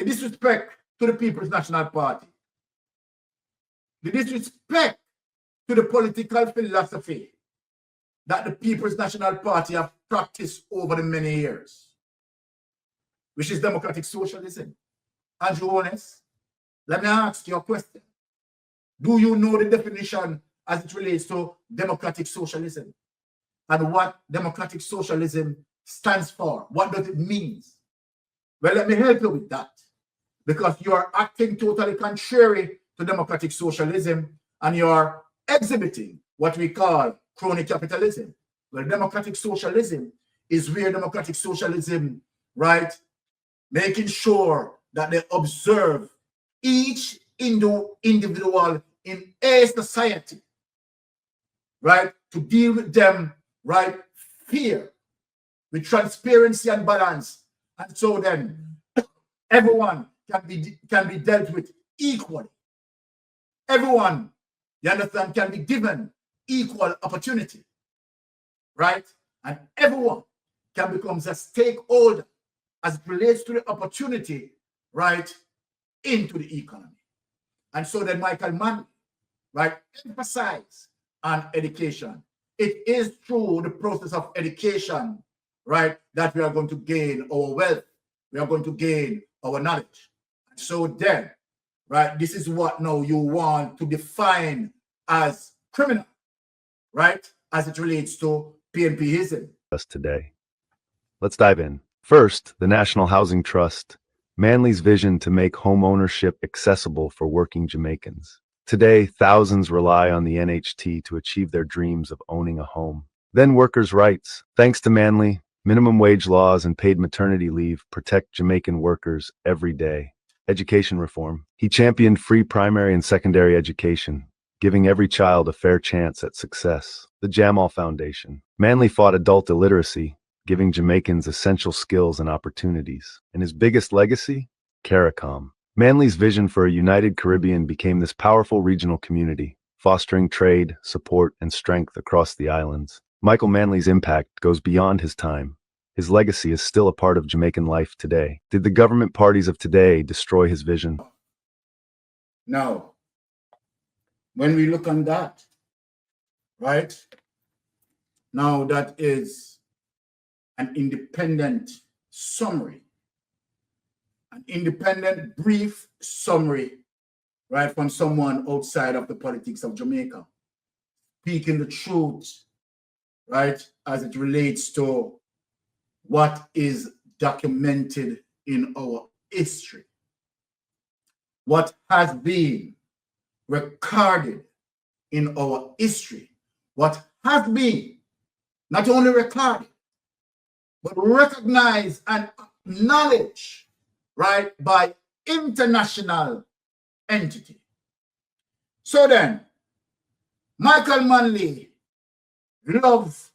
the disrespect to the People's National Party, the disrespect to the political philosophy that the People's National Party have practiced over the many years, which is democratic socialism. Andrew Holness, let me ask you a question. Do you know the definition as it relates to democratic socialism and what democratic socialism stands for? What does it mean? Well, let me help you with that, because you are acting totally contrary to democratic socialism and you are exhibiting what we call crony capitalism. Well, democratic socialism is where democratic socialism, right, making sure that they observe each individual in a society, right, to deal with them, right, fair, with transparency and balance, and so then everyone can be dealt with equally. Everyone, you understand, can be given equal opportunity, right? And everyone can become a stakeholder as it relates to the opportunity, right, into the economy. And so then Michael Manley, right, emphasize on education. It is through the process of education, right, that we are going to gain our wealth. We are going to gain our knowledge. And so then, right, this is what now you want to define as criminal, right, as it relates to P.N.P-ism. Today. Let's dive in. First, the National Housing Trust, Manley's vision to make home ownership accessible for working Jamaicans. Today, thousands rely on the NHT to achieve their dreams of owning a home. Then workers' rights. Thanks to Manley, minimum wage laws and paid maternity leave protect Jamaican workers every day. Education reform. He championed free primary and secondary education, giving every child a fair chance at success. The Jamal Foundation. Manley fought adult illiteracy, giving Jamaicans essential skills and opportunities. And his biggest legacy? CARICOM. Manley's vision for a united Caribbean became this powerful regional community, fostering trade, support, and strength across the islands. Michael Manley's impact goes beyond his time. His legacy is still a part of Jamaican life today. Did the government parties of today destroy his vision? Now, when we look on that, right, now that is an independent summary, an independent brief summary, right, from someone outside of the politics of Jamaica, speaking the truth, right, as it relates to what is documented in our history, what has been recorded in our history, what has been not only recorded, but recognized and acknowledged, right, by international entity. So then, Michael Manley love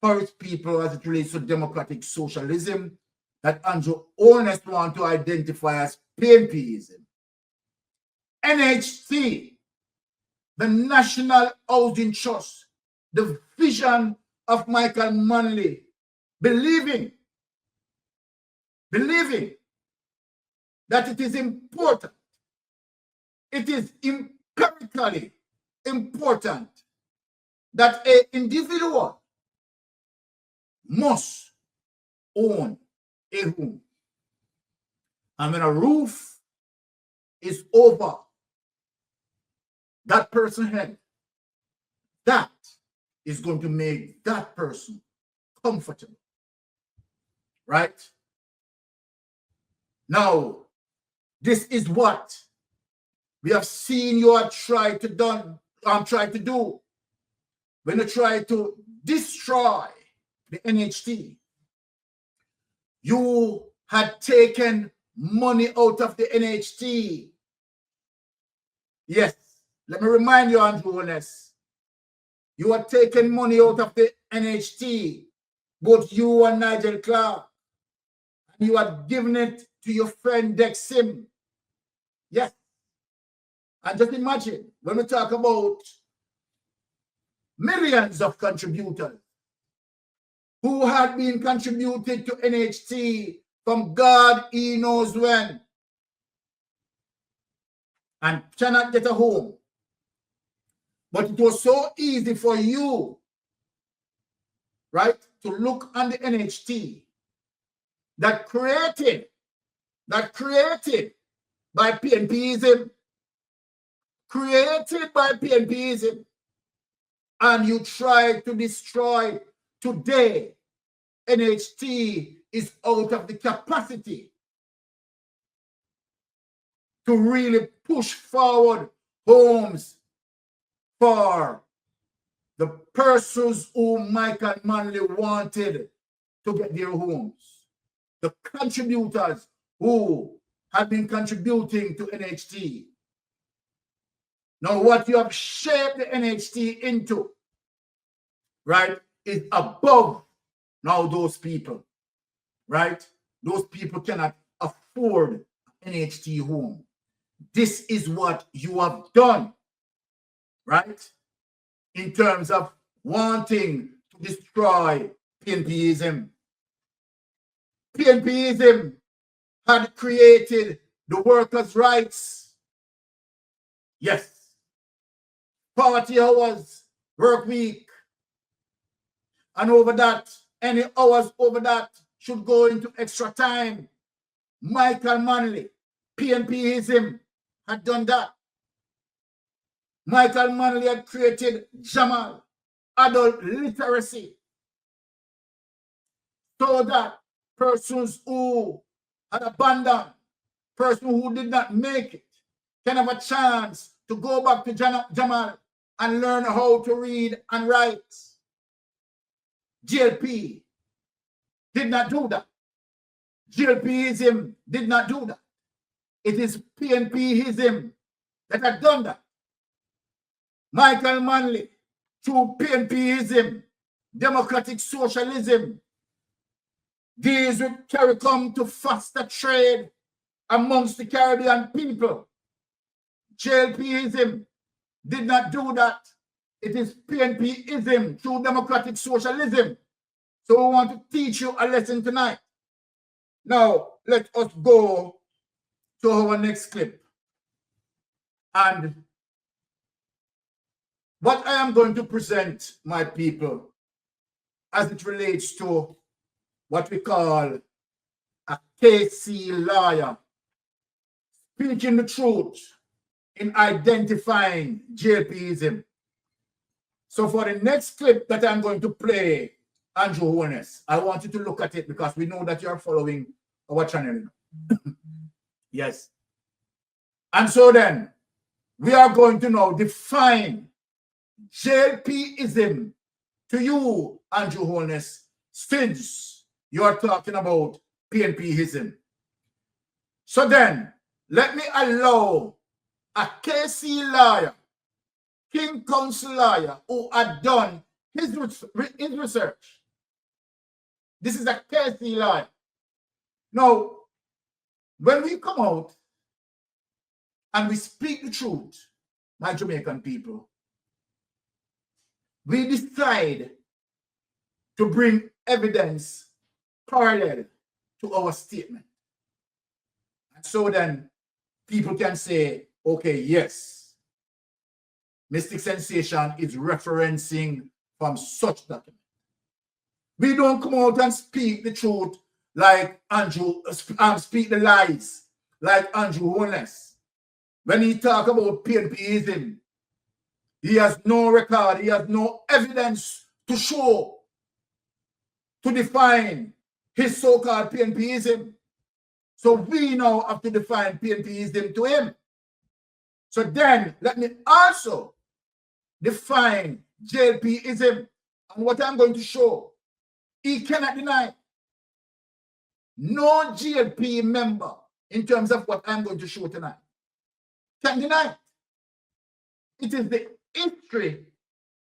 for his people as it relates to democratic socialism that Andrew Holness want to identify as P.N.P-ism. NHT, the National Housing Trust, the vision of Michael Manley, believing that it is important, it is empirically important that an individual must own a home. And when a roof is over that person's head, that is going to make that person comfortable, right? Now, this is what we have seen you are trying to do when you try to destroy the NHT. You had taken money out of the NHT. Yes, let me remind you, Andrew Holness, you had taken money out of the NHT, both you and Nigel Clark, and you had given it to your friend Dexim. Yes. And just imagine, when we talk about millions of contributors who had been contributed to NHT from God he knows when, and cannot get a home. But it was so easy for you, right, to look on the NHT that created by P.N.Pism, and you try to destroy. Today, NHT is out of the capacity to really push forward homes for the persons who Michael Manley wanted to get their homes. The contributors who have been contributing to NHT. Now, what you have shaped the NHT into, right, is above now those people, right? Those people cannot afford NHT home. This is what you have done, right? In terms of wanting to destroy P.N.Pism. P.N.Pism had created the workers' rights. Yes. 40 hours work week. And over that, any hours over that should go into extra time. Michael Manley, P.N.Pism had done that. Michael Manley had created Jamal, adult literacy, so that persons who had abandoned, persons who did not make it, can have a chance to go back to Jamal and learn how to read and write. J.L.P did not do that. J.L.Pism did not do that. It is P.N.Pism that had done that. Michael Manley, through P.N.Pism, democratic socialism, these would come to foster trade amongst the Caribbean people. J.L.Pism did not do that. It is P.N.Pism through democratic socialism. So we want to teach you a lesson tonight. Now, let us go to our next clip. And what I am going to present, my people, as it relates to what we call a KC lawyer speaking the truth in identifying J.L.Pism. So for the next clip that I'm going to play, Andrew Holness, I want you to look at it because we know that you're following our channel. Yes. And so then, we are going to now define J.L.Pism to you, Andrew Holness, since you are talking about P.N.Pism. So then, let me allow a KC lawyer, King Council lawyer, who had done his research. This is a KC lawyer. Now, when we come out and we speak the truth, my Jamaican people, we decide to bring evidence parallel to our statement. And so then people can say, okay, yes, Mystic Sensation is referencing from such document. We don't come out and speak the truth like Andrew, speak the lies like Andrew Holness. When he talk about P.N.Pism, he has no record, he has no evidence to show, to define his so-called P.N.Pism. So we now have to define P.N.Pism to him. So then, let me also define J.L.Pism. And what I'm going to show, he cannot deny. No J.L.P member, in terms of what I'm going to show tonight, can deny. It is the history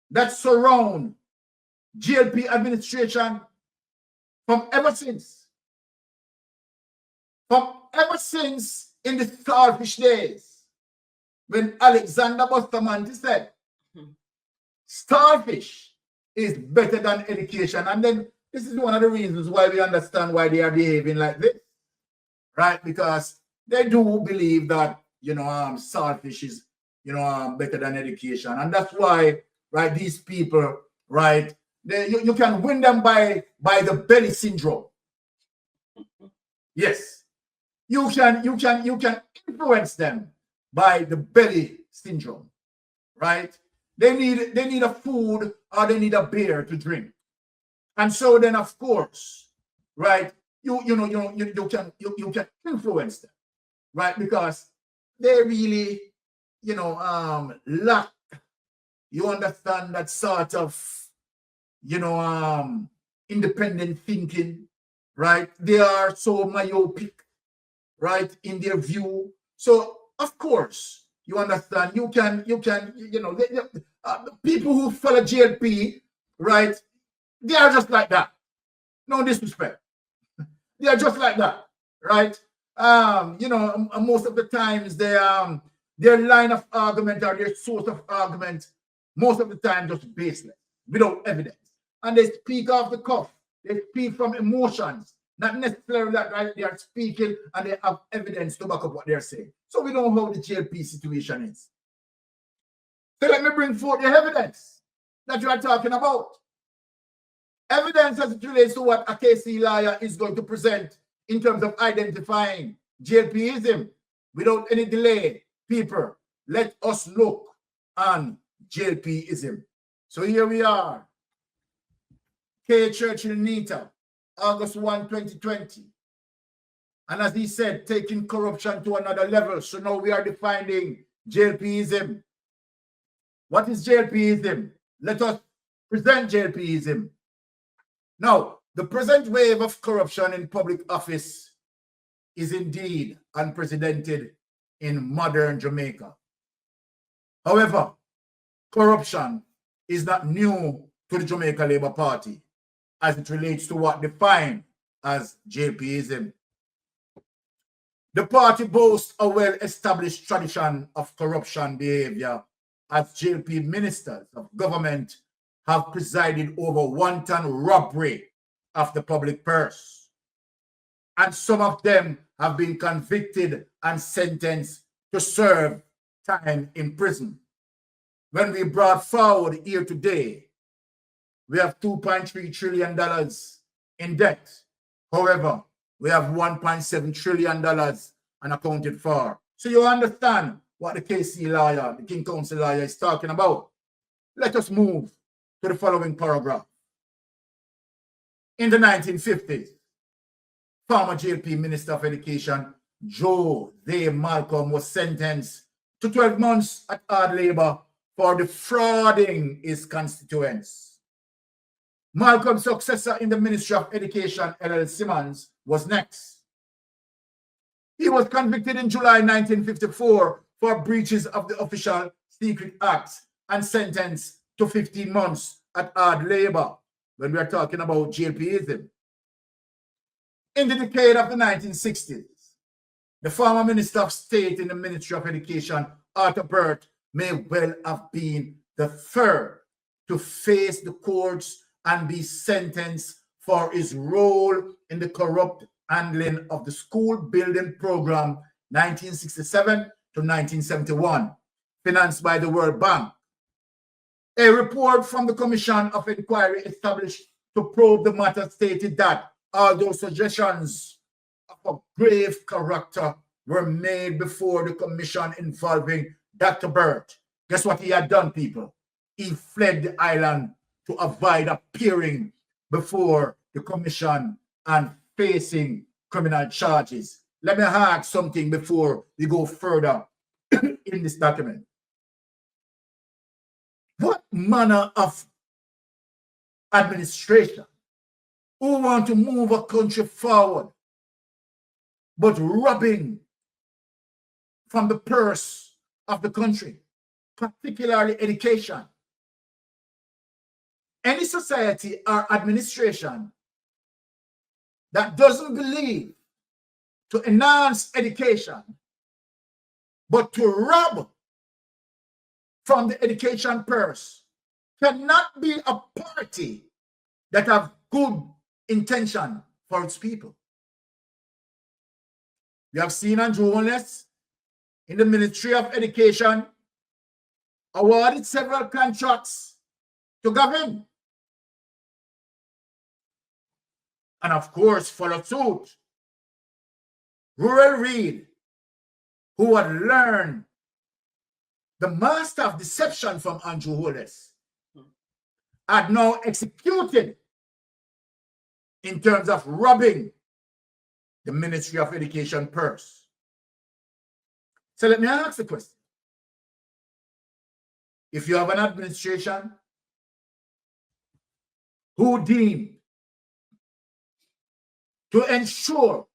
that surrounds J.L.P administration from ever since in the starfish days, when Alexander Bustamante said, starfish is better than education. And then this is one of the reasons why we understand why they are behaving like this, right? Because they do believe that saltfish is, better than education. And that's why, right, these people, right, you can win them by the belly syndrome. Yes. You can influence them by the belly syndrome, right? They need a food or they need a beer to drink. And so then, of course, right, you can influence them, right? Because they really, lack, you understand, that sort of, independent thinking, right? They are so myopic, right, in their view. So, of course, you understand, the people who follow J.L.P, right, they are just like that. No disrespect. They are just like that, right? Most of the times their line of argument or their source of argument, most of the time just baseless, without evidence. And they speak off the cuff. They speak from emotions, not necessarily that, right? They are speaking and they have evidence to back up what they're saying. So we know how the J.L.P situation is. So let me bring forth the evidence that you are talking about. Evidence as it relates to what a KC lawyer is going to present in terms of identifying J.L.Pism. Without any delay, people, let us look on J.L.Pism. So here we are. K. Churchill Nita, August 1, 2020. And as he said, taking corruption to another level. So now we are defining J.L.Pism. What is J.L.Pism? Let us present J.L.Pism. Now, the present wave of corruption in public office is indeed unprecedented in modern Jamaica. However, corruption is not new to the Jamaica Labour Party as it relates to what defined as J.L.Pism. The party boasts a well-established tradition of corruption behavior as J.L.P ministers of government have presided over wanton robbery of the public purse. And some of them have been convicted and sentenced to serve time in prison. When we brought forward here today, we have $2.3 trillion in debt. However, we have $1.7 trillion unaccounted for. So you understand what the KC lawyer, the King Council lawyer, is talking about. Let us move to the following paragraph. In the 1950s, former J.L.P Minister of Education, Jose Malcolm, was sentenced to 12 months at hard labor for defrauding his constituents. Malcolm's successor in the Ministry of Education, L.L. Simmons, was next. He was convicted in July 1954 for breaches of the Official Secret Acts and sentenced to 15 months at hard labor when we are talking about J.L.Pism. In the decade of the 1960s, the former Minister of State in the Ministry of Education, Arthur Burt, may well have been the third to face the courts and be sentenced for his role in the corrupt handling of the school building program 1967 to 1971, financed by the World Bank. A report from the Commission of Inquiry established to probe the matter stated that although suggestions of a grave character were made before the commission involving Dr. Burt, guess what he had done, people? He fled the island to avoid appearing before the commission and facing criminal charges. Let me ask something before we go further in this document. What manner of administration who want to move a country forward but robbing from the purse of the country, particularly education? Any society or administration that doesn't believe to enhance education but to rob from the education purse cannot be a party that have good intention for its people. We have seen Holness in the Ministry of Education awarded several contracts to Gavin. And of course, followed suit. Rural Reed, who had learned the master of deception from Andrew Holness, had now executed in terms of robbing the Ministry of Education purse. So let me ask the question. If you have an administration who deemed to ensure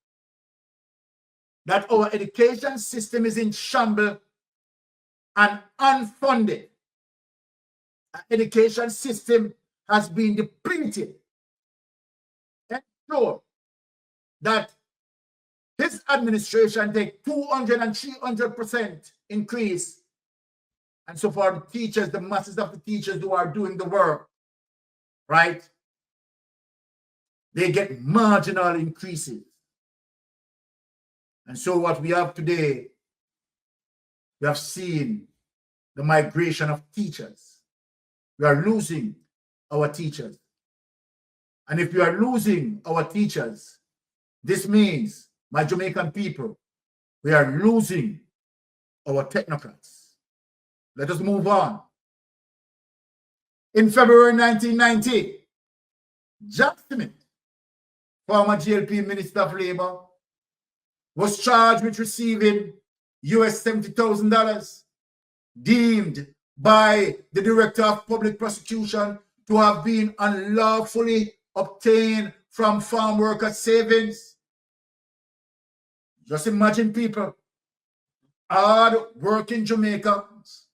that our education system is in shambles and unfunded, our education system has been depleted, ensure that his administration take 200 and 300% increase, and so for the teachers, the masses of the teachers who are doing the work, right, they get marginal increases. And so what we have today, we have seen the migration of teachers. We are losing our teachers. And if we are losing our teachers, this means, my Jamaican people, we are losing our technocrats. Let us move on. In February 1990, Jack Smith, former J.L.P. Minister of Labor, was charged with receiving US $70,000, deemed by the Director of Public Prosecution to have been unlawfully obtained from farm workers' savings. Just imagine people, hard-working Jamaicans,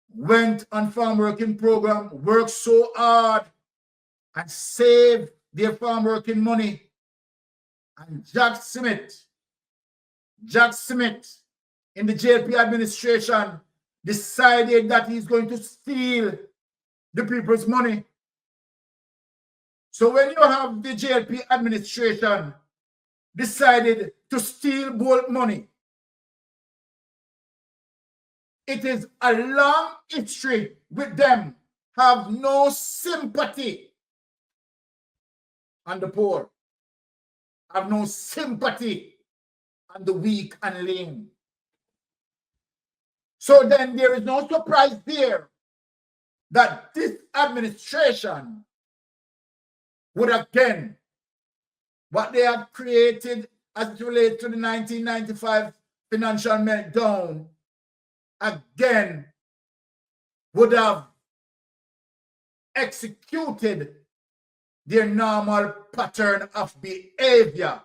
went on farm working program, worked so hard, and saved their farm working money. And Jack Smith in the J.L.P. administration decided that he's going to steal the people's money. So when you have the J.L.P. administration decided to steal both money, it is a long history with them, have no sympathy on the poor, have no sympathy on the weak and lame. So then there is no surprise there that this administration would again, what they have created as it relates to the 1995 financial meltdown, again would have executed their normal pattern of behavior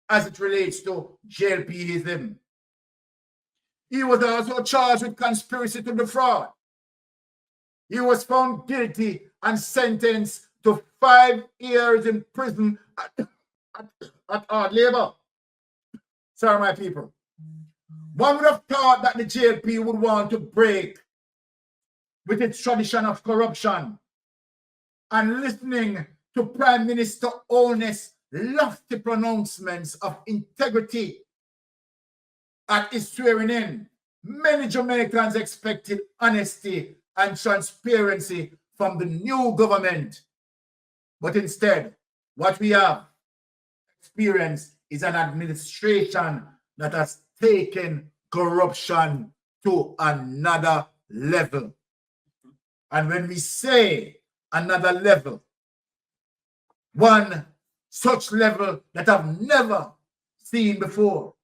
as it relates to J.L.Pism. He was also charged with conspiracy to defraud. He was found guilty and sentenced to 5 years in prison at hard labor. Sorry, my people. One would have thought that the J.L.P. would want to break with its tradition of corruption, and listening to Prime Minister Holness' lofty pronouncements of integrity at his swearing in, many Jamaicans expected honesty and transparency from the new government. But instead, what we have experienced is an administration that has taken corruption to another level. And when we say another level, one such level that I've never seen before.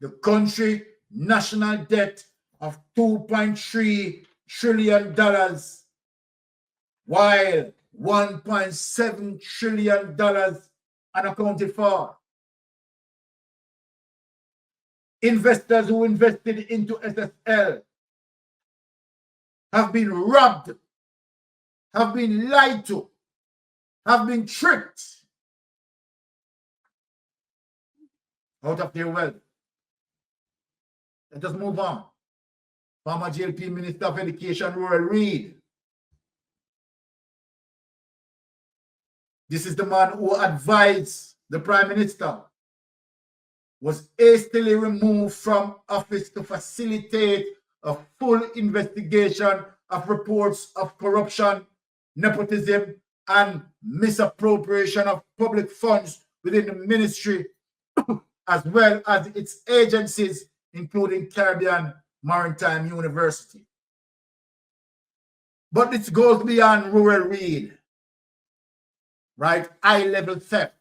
The country national debt of $2.3 trillion, while $1.7 trillion unaccounted for. Investors who invested into SSL have been robbed, have been lied to, have been tricked out of their wealth. Let us move on. Former J.L.P. Minister of Education, Rural Reed. This is the man who advised the Prime Minister was hastily removed from office to facilitate a full investigation of reports of corruption, nepotism, and misappropriation of public funds within the ministry, as well as its agencies, including Caribbean Maritime University. But this goes beyond rural read, right? High-level theft.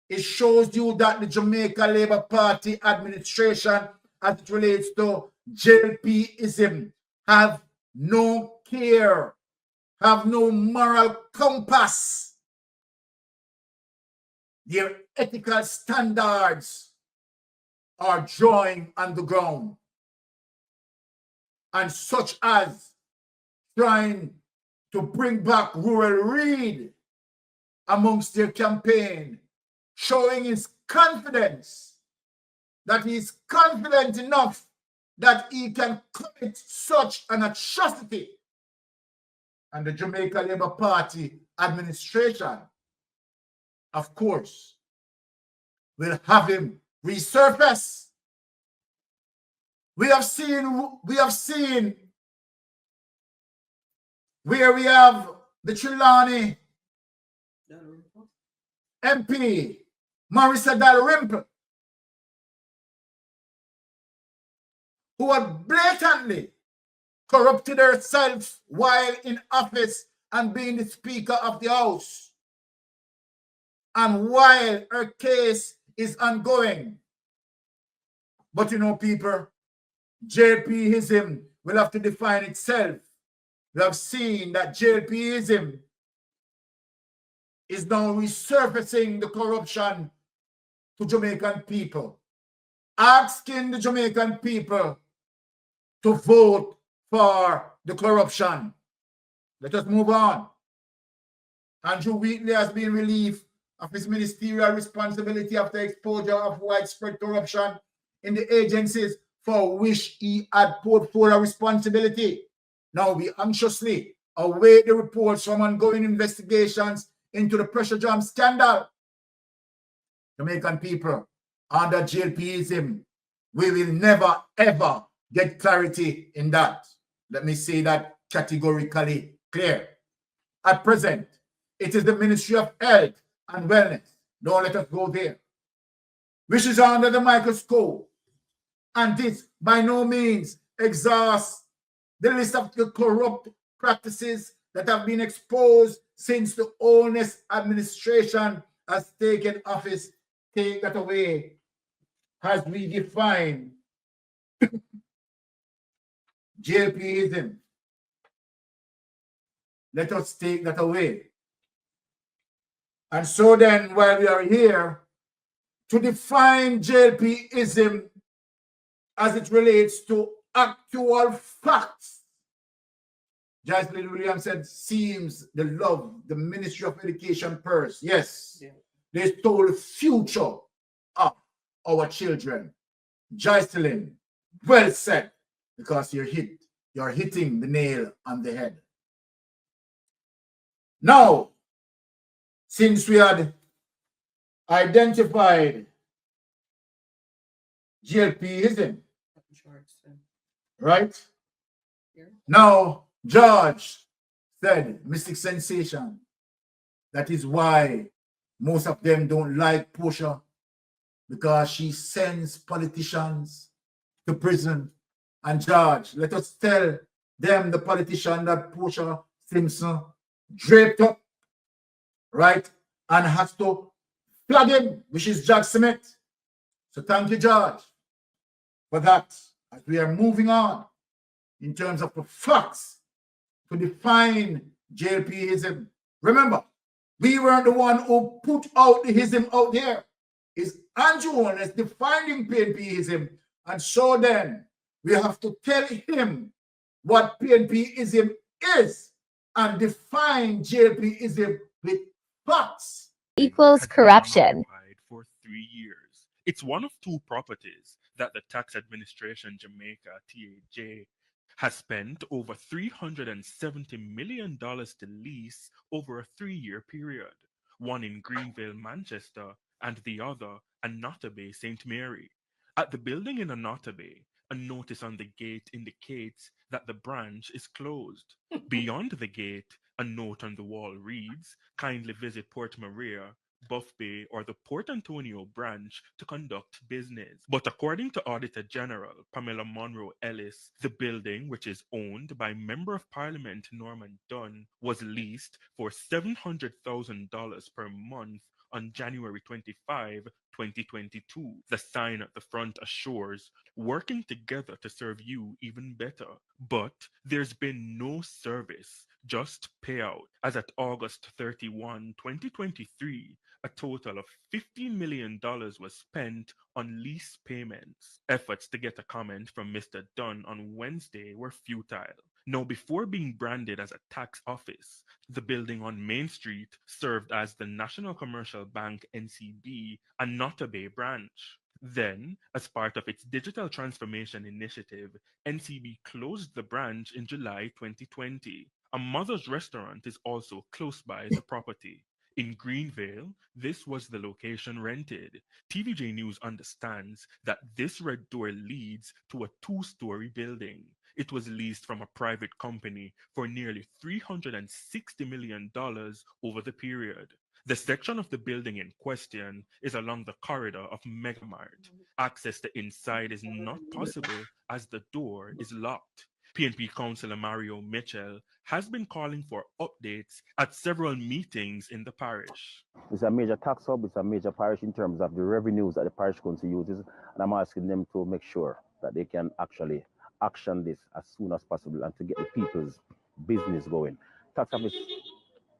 It shows you that the Jamaica Labour Party administration, as it relates to J.L.P.ism, have no care, have no moral compass. Their ethical standards are drawing on the ground, and such as trying to bring back rural read amongst their campaign, showing his confidence that he is confident enough that he can commit such an atrocity. And the Jamaica Labour Party administration, of course, will have him resurface. We have seen where we have the Trelawney MP, Marissa Dalrymple, who had blatantly corrupted herself while in office and being the Speaker of the House. And while her case is ongoing. But you know, people, J.L.P.ism will have to define itself. We have seen that J.L.P.ism is now resurfacing the corruption to Jamaican people, asking the Jamaican people to vote for the corruption. Let us move on. Andrew Wheatley has been relieved of his ministerial responsibility after exposure of widespread corruption in the agencies for which he had portfolio responsibility. Now we anxiously await the reports from ongoing investigations into the pressure jam scandal. Jamaican people, under J.L.P.ism, we will never ever get clarity in that. Let me say that categorically clear. At present, it is the Ministry of Health and Wellness, don't let us go there, which is under the microscope. And this by no means exhausts the list of the corrupt practices that have been exposed since the Holness administration has taken office. Take that away as we define J.L.P.ism. Let us take that away. And so then, while we are here, to define J.L.P.ism as it relates to actual facts, Joycelyn Williams said, seems the love, the Ministry of Education purse. Yes, yeah. They stole the future of our children. Joycelyn, well said, because you're hitting the nail on the head. Now, since we had identified J.L.P.ism, right? Yeah. Now, George said, Mystic Sensation. That is why most of them don't like Portia, because she sends politicians to prison. And George, let us tell them, the politician, that Portia Simpson draped up, right, and has to flag him, which is Jack Smith. So thank you, George, for that. As we are moving on in terms of the facts to define J.L.P.ism. Remember, we weren't the one who put out the ism out there. It's Andrew Holness defining P.N.P.ism. And so then we have to tell him what P.N.P.ism is and define J.L.P.ism with facts. Equals corruption. For 3 years. It's one of two properties that the Tax Administration Jamaica, TAJ, has spent over $370 million to lease over a 3-year period. One in Greenville, Manchester, and the other Anotabe St. Mary. At the building in Anotabe, a notice on the gate indicates that the branch is closed. Beyond the gate, a note on the wall reads, "Kindly visit Port Maria, Buff Bay, or the Port Antonio branch to conduct business." But according to Auditor General Pamela Monroe Ellis, the building, which is owned by Member of Parliament Norman Dunn, was leased for $700,000 per month on January 25, 2022. The sign at the front assures, "Working together to serve you even better." But there's been no service, just payout, as at August 31, 2023, a total of $15 million was spent on lease payments. Efforts to get a comment from Mr. Dunn on Wednesday were futile. Now, before being branded as a tax office, the building on Main Street served as the National Commercial Bank NCB Anotabe branch. Then, as part of its digital transformation initiative, NCB closed the branch in July 2020. A Mother's Restaurant is also close by the property. In Greenvale, this was the location rented. TVJ News understands that this red door leads to a two-story building. It was leased from a private company for nearly $360 million over the period. The section of the building in question is along the corridor of Megamart. Access to inside is not possible as the door is locked. P.N.P Councillor Mario Mitchell has been calling for updates at several meetings in the parish. It's a major tax hub, it's a major parish in terms of the revenues that the parish council uses, and I'm asking them to make sure that they can actually action this as soon as possible and to get the people's business going. Tax office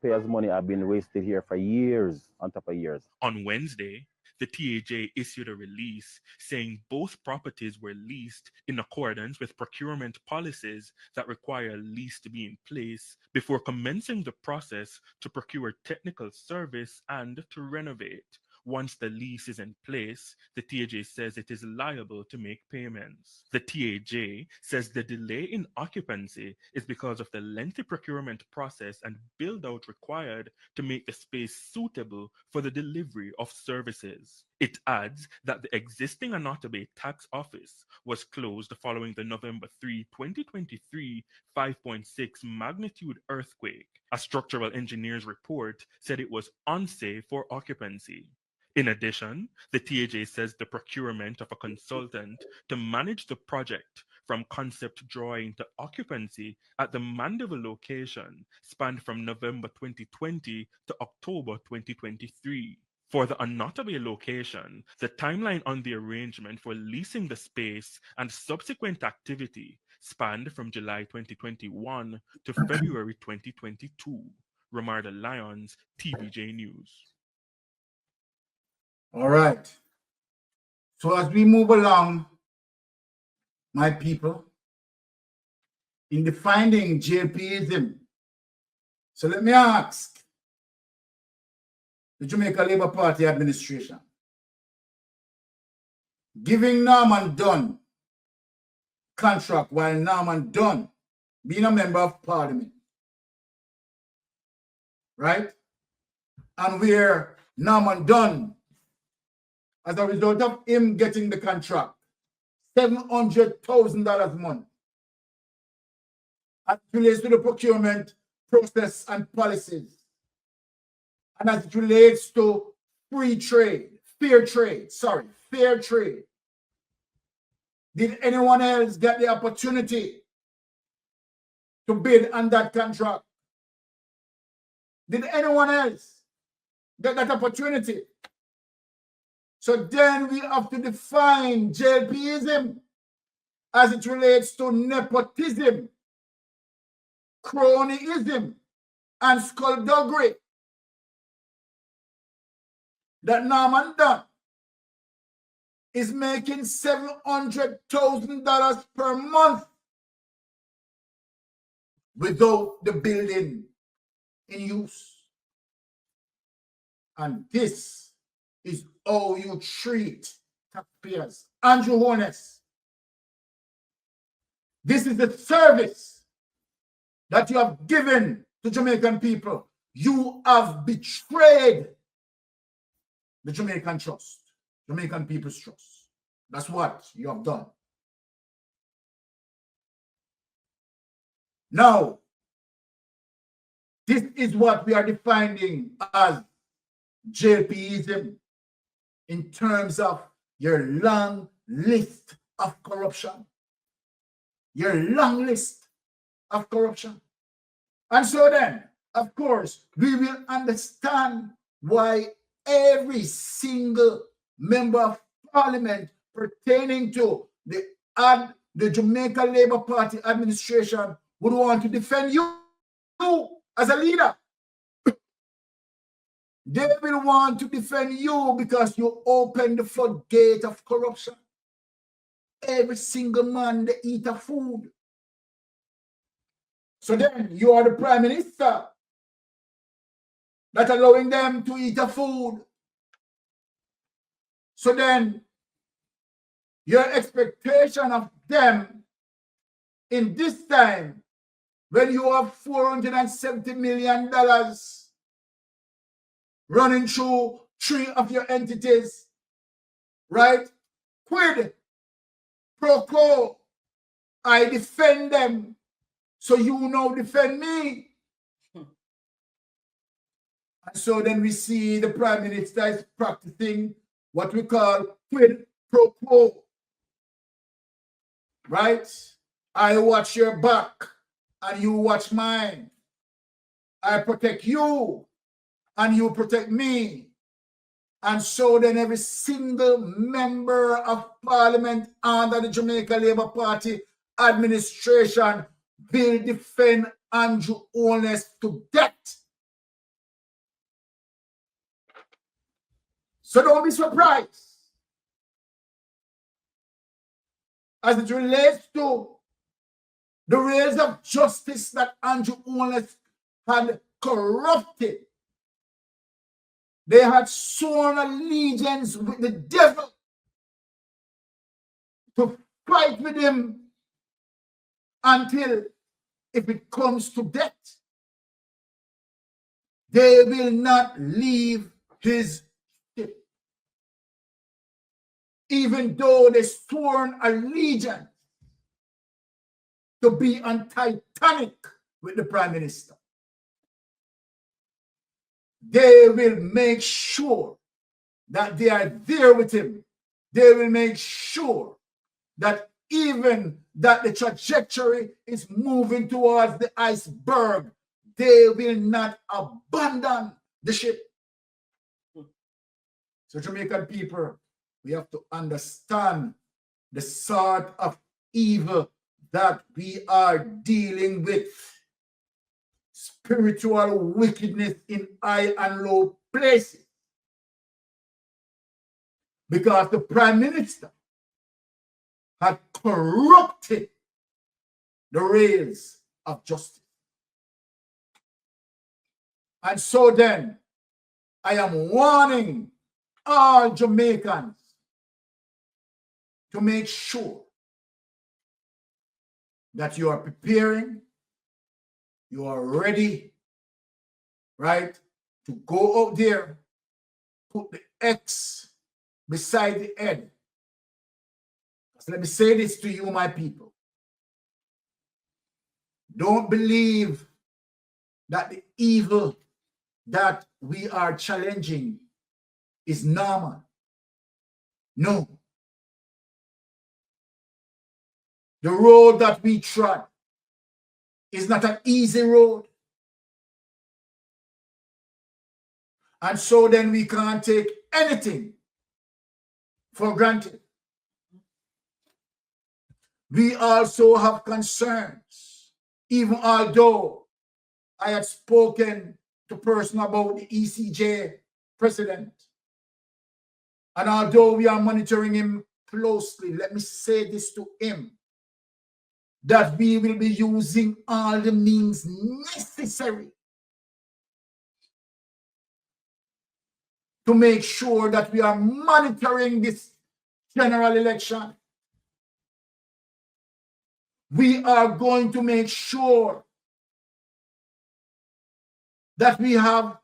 payers' money have been wasted here for years on top of years. On Wednesday, the TAJ issued a release saying both properties were leased in accordance with procurement policies that require a lease to be in place before commencing the process to procure technical service and to renovate. Once the lease is in place, the TAJ says it is liable to make payments. The TAJ says the delay in occupancy is because of the lengthy procurement process and build-out required to make the space suitable for the delivery of services. It adds that the existing Anotabe tax office was closed following the November 3, 2023 5.6 magnitude earthquake. A structural engineer's report said it was unsafe for occupancy. In addition, the TAJ says the procurement of a consultant to manage the project from concept drawing to occupancy at the Mandeville location spanned from November 2020 to October 2023. For the Anotabe location, the timeline on the arrangement for leasing the space and subsequent activity spanned from July 2021 to February 2022. Ramarda Lyons, TVJ News. All right. So as we move along, my people, in defining J.L.Pism, so let me ask the Jamaica Labour Party administration, giving Norman Dunn contract while Norman Dunn being a member of parliament, right? And where Norman Dunn, as a result of him getting the contract, $700,000 a month, as it relates to the procurement process and policies, and as it relates to fair trade. Did anyone else get the opportunity to bid on that contract? Did anyone else get that opportunity? So then we have to define J.L.Pism as it relates to nepotism, cronyism, and skullduggery. That Norman Dunn is making $700,000 per month without the building in use. And this is how you treat taxpayers. Andrew Holness, this is the service that you have given to Jamaican people. You have betrayed the Jamaican trust, Jamaican people's trust. That's what you have done. Now, this is what we are defining as J.L.Pism in terms of your long list of corruption. Your long list of corruption. And so then, of course, we will understand why every single member of parliament pertaining to the Jamaica Labour Party administration would want to defend you as a leader. They will want to defend you because you open the floodgate of corruption. Every single man, they eat a food. So then you are the prime minister that allowing them to eat a food. So then your expectation of them in this time, when you have $470 million running through 3 of your entities, right? Quid pro quo, I defend them, so you now defend me. And so then we see the prime minister is practicing what we call quid pro quo, right? I watch your back and you watch mine. I protect you and you protect me. And so then every single member of parliament under the Jamaica Labour Party administration will defend Andrew Holness to death. So don't be surprised as it relates to the rails of justice that Andrew Holness had corrupted. They had sworn allegiance with the devil to fight with him until, if it comes to death, they will not leave his ship. Even though they sworn allegiance to be on Titanic with the Prime Minister, they will make sure that they are there with him. They will make sure that even that the trajectory is moving towards the iceberg, they will not abandon the ship. So Jamaican people, we have to understand the sort of evil that we are dealing with. Spiritual wickedness in high and low places. Because the Prime Minister had corrupted the rails of justice. And so then, I am warning all Jamaicans to make sure that you are preparing, you are ready, right, to go out there, put the X beside the N. So let me say this to you, my people. Don't believe that the evil that we are challenging is normal. No. The road that we trod is not an easy road. And so then we can't take anything for granted. We also have concerns, even although I had spoken to person about the ECJ president. And although we are monitoring him closely, let me say this to him, that we will be using all the means necessary to make sure that we are monitoring this general election. We are going to make sure that we have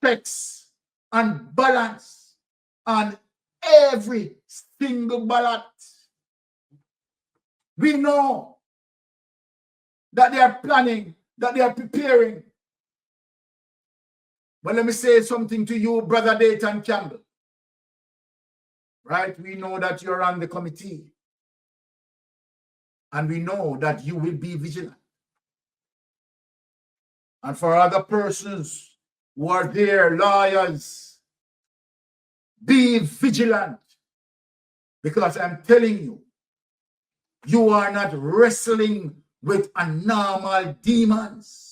checks and balance on every single ballot. We know that they are planning, that they are preparing. But let me say something to you, Brother Dayton Campbell. Right? We know that you're on the committee. And we know that you will be vigilant. And for other persons who are there, lawyers, be vigilant. Because I'm telling you, you are not wrestling with a normal demons.